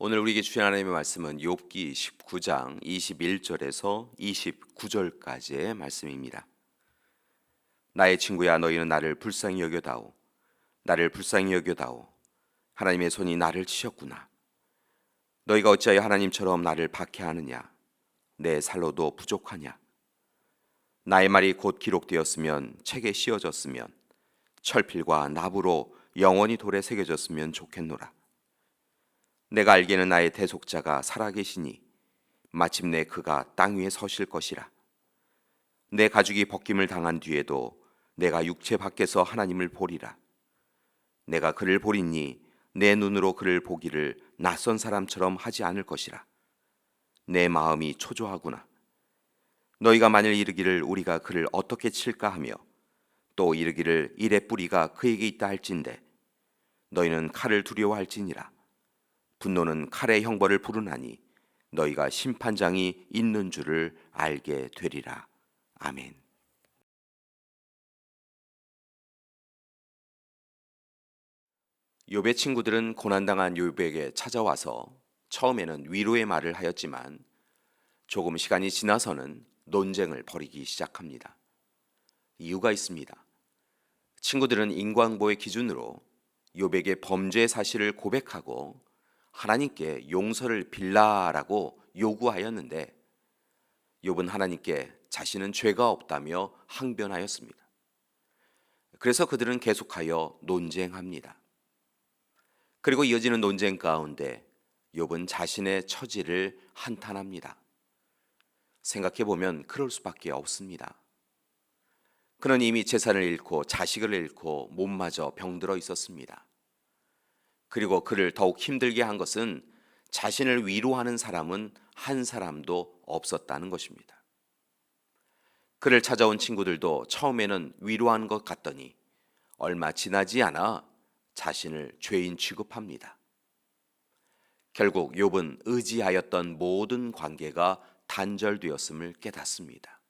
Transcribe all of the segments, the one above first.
오늘 우리에게 주신 하나님의 말씀은 욥기 19장 21절에서 29절까지의 말씀입니다. 나의 친구야, 너희는 나를 불쌍히 여겨다오. 나를 불쌍히 여겨다오. 하나님의 손이 나를 치셨구나. 너희가 어찌하여 하나님처럼 나를 박해하느냐? 내 살로도 부족하냐? 나의 말이 곧 기록되었으면 책에 씌어졌으면 철필과 납으로 영원히 돌에 새겨졌으면 좋겠노라. 내가 알기에는 나의 대속자가 살아계시니 마침내 그가 땅 위에 서실 것이라. 내 가죽이 벗김을 당한 뒤에도 내가 육체 밖에서 하나님을 보리라. 내가 그를 보리니 내 눈으로 그를 보기를 낯선 사람처럼 하지 않을 것이라. 내 마음이 초조하구나. 너희가 만일 이르기를 우리가 그를 어떻게 칠까 하며 또 이르기를 일의 뿌리가 그에게 있다 할진대 너희는 칼을 두려워할지니라. 분노는 칼의 형벌을 부르나니 너희가 심판장이 있는 줄을 알게 되리라. 아멘. 욥의 친구들은 고난당한 욥에게 찾아와서 처음에는 위로의 말을 하였지만 조금 시간이 지나서는 논쟁을 벌이기 시작합니다. 이유가 있습니다. 친구들은 인과응보의 기준으로 욥에게 범죄의 사실을 고백하고 하나님께 용서를 빌라라고 요구하였는데 욥은 하나님께 자신은 죄가 없다며 항변하였습니다. 그래서 그들은 계속하여 논쟁합니다. 그리고 이어지는 논쟁 가운데 욥은 자신의 처지를 한탄합니다. 생각해보면 그럴 수밖에 없습니다. 그는 이미 재산을 잃고 자식을 잃고 몸마저 병들어 있었습니다. 그리고 그를 더욱 힘들게 한 것은 자신을 위로하는 사람은 한 사람도 없었다는 것입니다. 그를 찾아온 친구들도 처음에는 위로한 것 같더니 얼마 지나지 않아 자신을 죄인 취급합니다. 결국 욥은 의지하였던 모든 관계가 단절되었음을 깨닫습니다.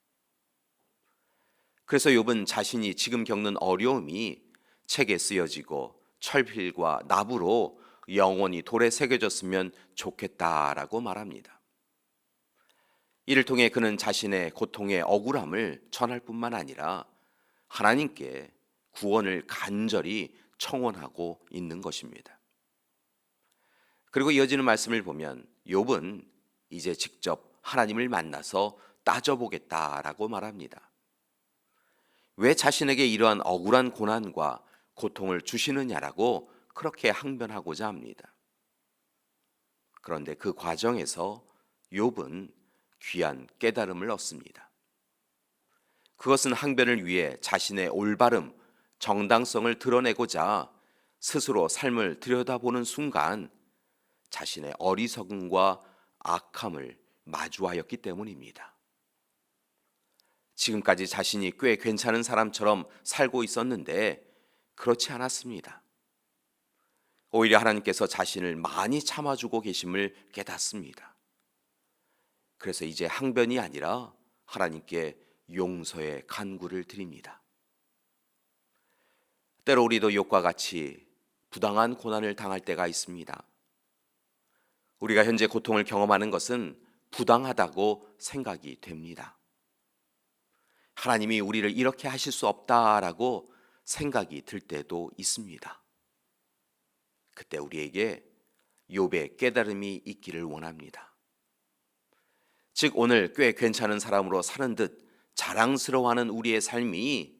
그래서 욥은 자신이 지금 겪는 어려움이 책에 쓰여지고 철필과 나부로 영원히 돌에 새겨졌으면 좋겠다라고 말합니다. 이를 통해 그는 자신의 고통의 억울함을 전할 뿐만 아니라 하나님께 구원을 간절히 청원하고 있는 것입니다. 그리고 이어지는 말씀을 보면 욥은 이제 직접 하나님을 만나서 따져보겠다라고 말합니다. 왜 자신에게 이러한 억울한 고난과 고통을 주시느냐라고 그렇게 항변하고자 합니다. 그런데 그 과정에서 욥은 귀한 깨달음을 얻습니다. 그것은 항변을 위해 자신의 올바름, 정당성을 드러내고자 스스로 삶을 들여다보는 순간 자신의 어리석음과 악함을 마주하였기 때문입니다. 지금까지 자신이 꽤 괜찮은 사람처럼 살고 있었는데 그렇지 않았습니다. 오히려 하나님께서 자신을 많이 참아주고 계심을 깨닫습니다. 그래서 이제 항변이 아니라 하나님께 용서의 간구를 드립니다. 때로 우리도 욥과 같이 부당한 고난을 당할 때가 있습니다. 우리가 현재 고통을 경험하는 것은 부당하다고 생각이 됩니다. 하나님이 우리를 이렇게 하실 수 없다라고 생각이 들 때도 있습니다. 그때 우리에게 욥의 깨달음이 있기를 원합니다. 즉 오늘 꽤 괜찮은 사람으로 사는 듯 자랑스러워하는 우리의 삶이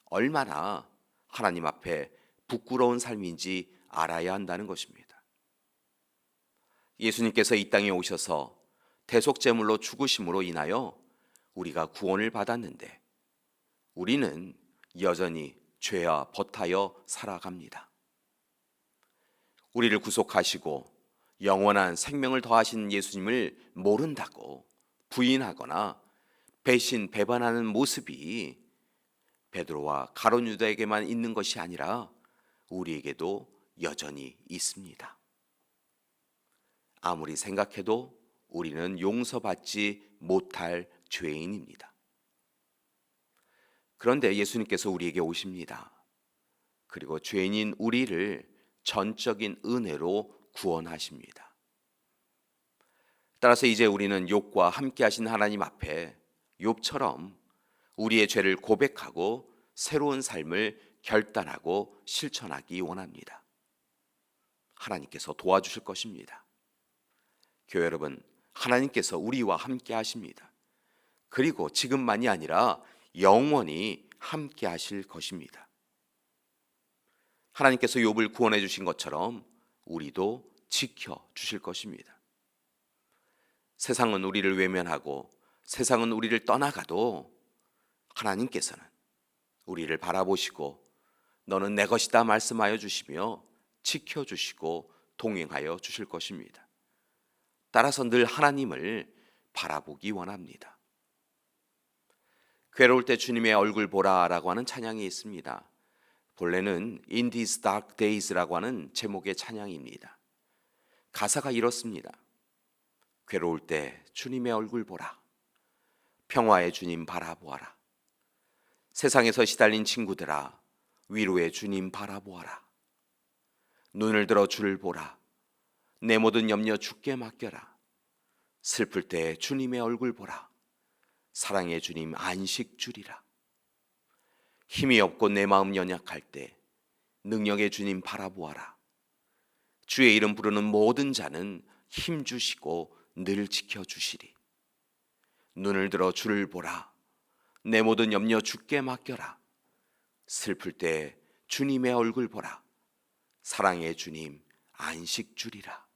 얼마나 하나님 앞에 부끄러운 삶인지 알아야 한다는 것입니다. 예수님께서 이 땅에 오셔서 대속제물로 죽으심으로 인하여 우리가 구원을 받았는데 우리는 여전히 죄와 버타여 살아갑니다. 우리를 구속하시고 영원한 생명을 더하신 예수님을 모른다고 부인하거나 배신, 배반하는 모습이 베드로와 가룟 유다에게만 있는 것이 아니라 우리에게도 여전히 있습니다. 아무리 생각해도 우리는 용서받지 못할 죄인입니다. 그런데 예수님께서 우리에게 오십니다. 그리고 죄인인 우리를 전적인 은혜로 구원하십니다. 따라서 이제 우리는 욥과 함께 하신 하나님 앞에 욥처럼 우리의 죄를 고백하고 새로운 삶을 결단하고 실천하기 원합니다. 하나님께서 도와주실 것입니다. 교회 여러분, 하나님께서 우리와 함께 하십니다. 그리고 지금만이 아니라 영원히 함께 하실 것입니다. 하나님께서 욥을 구원해 주신 것처럼 우리도 지켜 주실 것입니다. 세상은 우리를 외면하고 세상은 우리를 떠나가도 하나님께서는 우리를 바라보시고 너는 내 것이다 말씀하여 주시며 지켜주시고 동행하여 주실 것입니다. 따라서 늘 하나님을 바라보기 원합니다. 괴로울 때 주님의 얼굴 보라라고 하는 찬양이 있습니다. 본래는 In These Dark Days라고 하는 제목의 찬양입니다. 가사가 이렇습니다. 괴로울 때 주님의 얼굴 보라. 평화의 주님 바라보아라. 세상에서 시달린 친구들아 위로의 주님 바라보아라. 눈을 들어 주를 보라. 내 모든 염려 주께 맡겨라. 슬플 때 주님의 얼굴 보라. 사랑의 주님 안식 주리라. 힘이 없고 내 마음 연약할 때 능력의 주님 바라보아라. 주의 이름 부르는 모든 자는 힘 주시고 늘 지켜주시리. 눈을 들어 주를 보라. 내 모든 염려 주께 맡겨라. 슬플 때 주님의 얼굴 보라. 사랑의 주님 안식 주리라.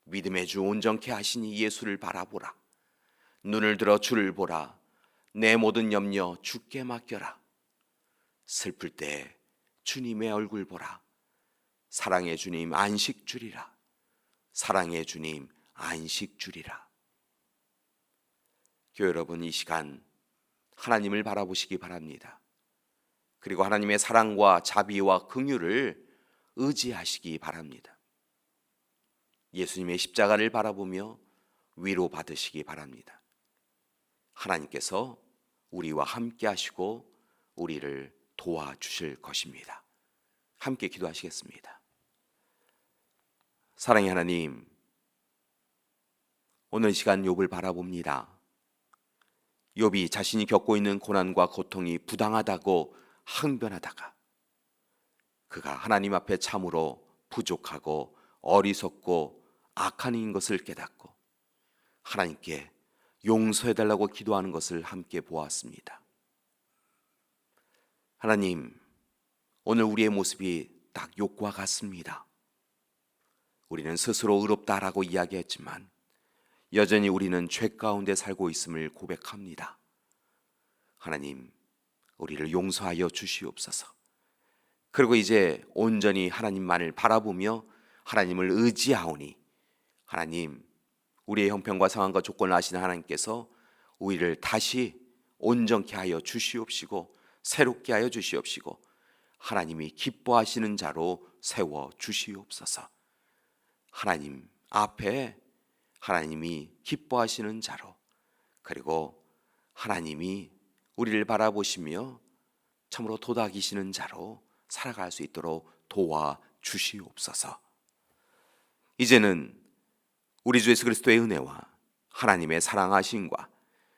믿음의 주 온전케 하시니 예수를 바라보라. 눈을 들어 주를 보라. 내 모든 염려 주께 맡겨라. 슬플 때 주님의 얼굴 보라. 사랑의 주님 안식 주리라. 사랑의 주님 안식 주리라. 교회 여러분, 이 시간 하나님을 바라보시기 바랍니다. 그리고 하나님의 사랑과 자비와 긍휼을 의지하시기 바랍니다. 예수님의 십자가를 바라보며 위로받으시기 바랍니다. 하나님께서 우리와 함께 하시고 우리를 도와주실 것입니다. 함께 기도하시겠습니다. 사랑의 하나님, 오늘 시간 욥을 바라봅니다. 욥이 자신이 겪고 있는 고난과 고통이 부당하다고 항변하다가 그가 하나님 앞에 참으로 부족하고 어리석고 악한 이인 것을 깨닫고 하나님께 용서해달라고 기도하는 것을 함께 보았습니다. 하나님, 오늘 우리의 모습이 딱 욥과 같습니다. 우리는 스스로 의롭다라고 이야기했지만 여전히 우리는 죄 가운데 살고 있음을 고백합니다. 하나님, 우리를 용서하여 주시옵소서. 그리고 이제 온전히 하나님만을 바라보며 하나님을 의지하오니 하나님, 우리의 형편과 상황과 조건을 아시는 하나님께서 우리를 다시 온전케 하여 주시옵시고 새롭게 하여 주시옵시고 하나님이 기뻐하시는 자로 세워 주시옵소서. 하나님 앞에 하나님이 기뻐하시는 자로, 그리고 하나님이 우리를 바라보시며 참으로 도닥이시는 자로 살아갈 수 있도록 도와주시옵소서. 이제는 우리 주 예수 그리스도의 은혜와 하나님의 사랑하심과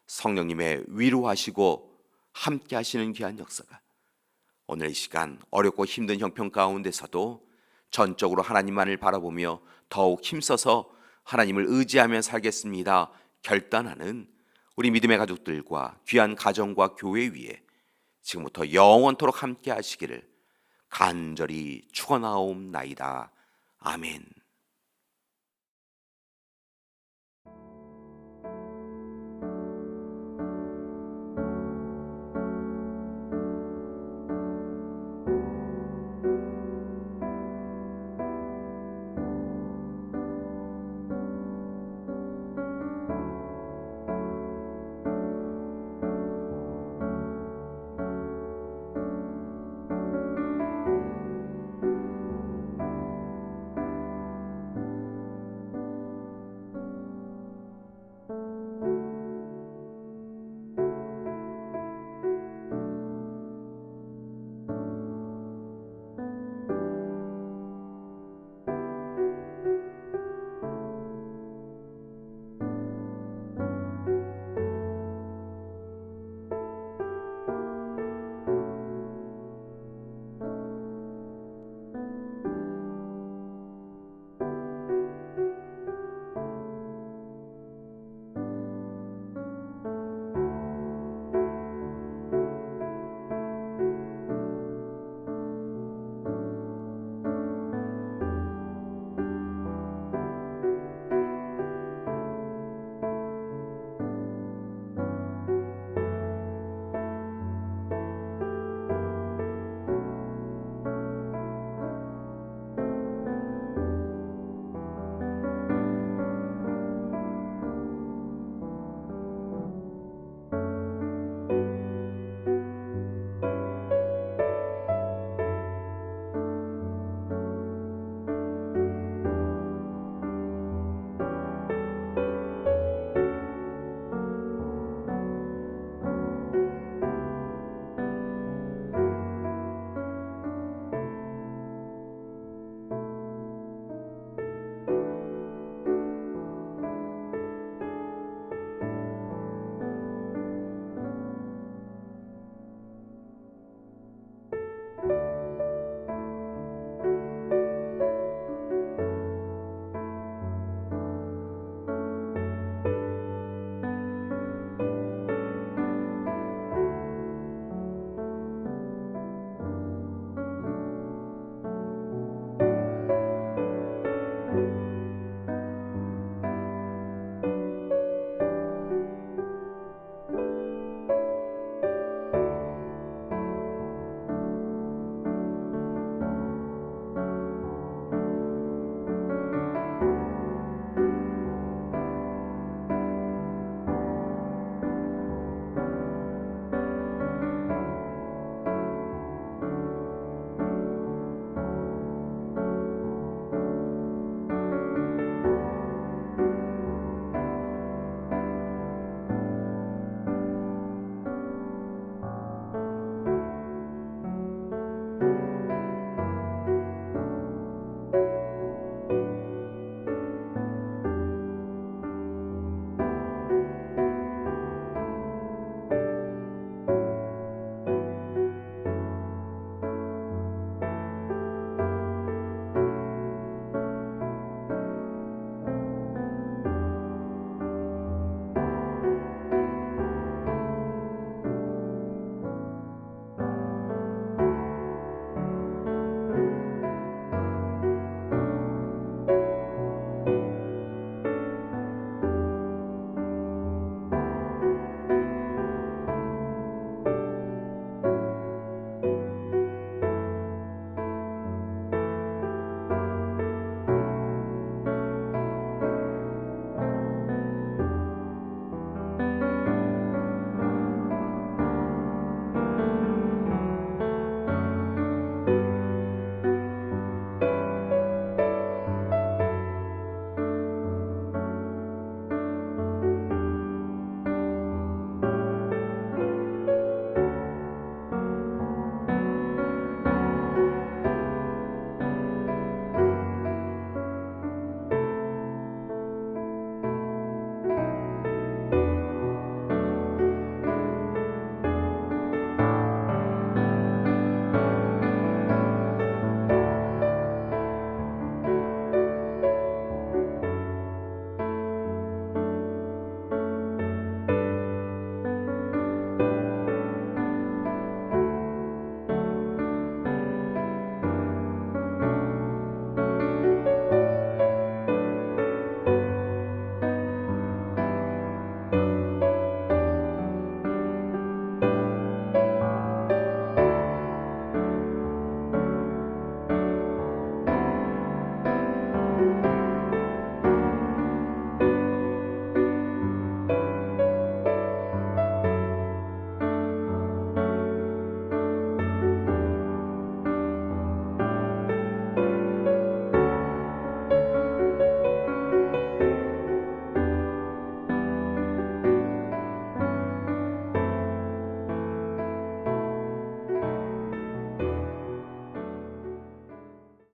성령님의 위로하시고 함께 하시는 귀한 역사가 오늘 이 시간 어렵고 힘든 형편 가운데서도 전적으로 하나님만을 바라보며 더욱 힘써서 하나님을 의지하며 살겠습니다 결단하는 우리 믿음의 가족들과 귀한 가정과 교회 위에 지금부터 영원토록 함께 하시기를 간절히 축원하옵나이다. 아멘.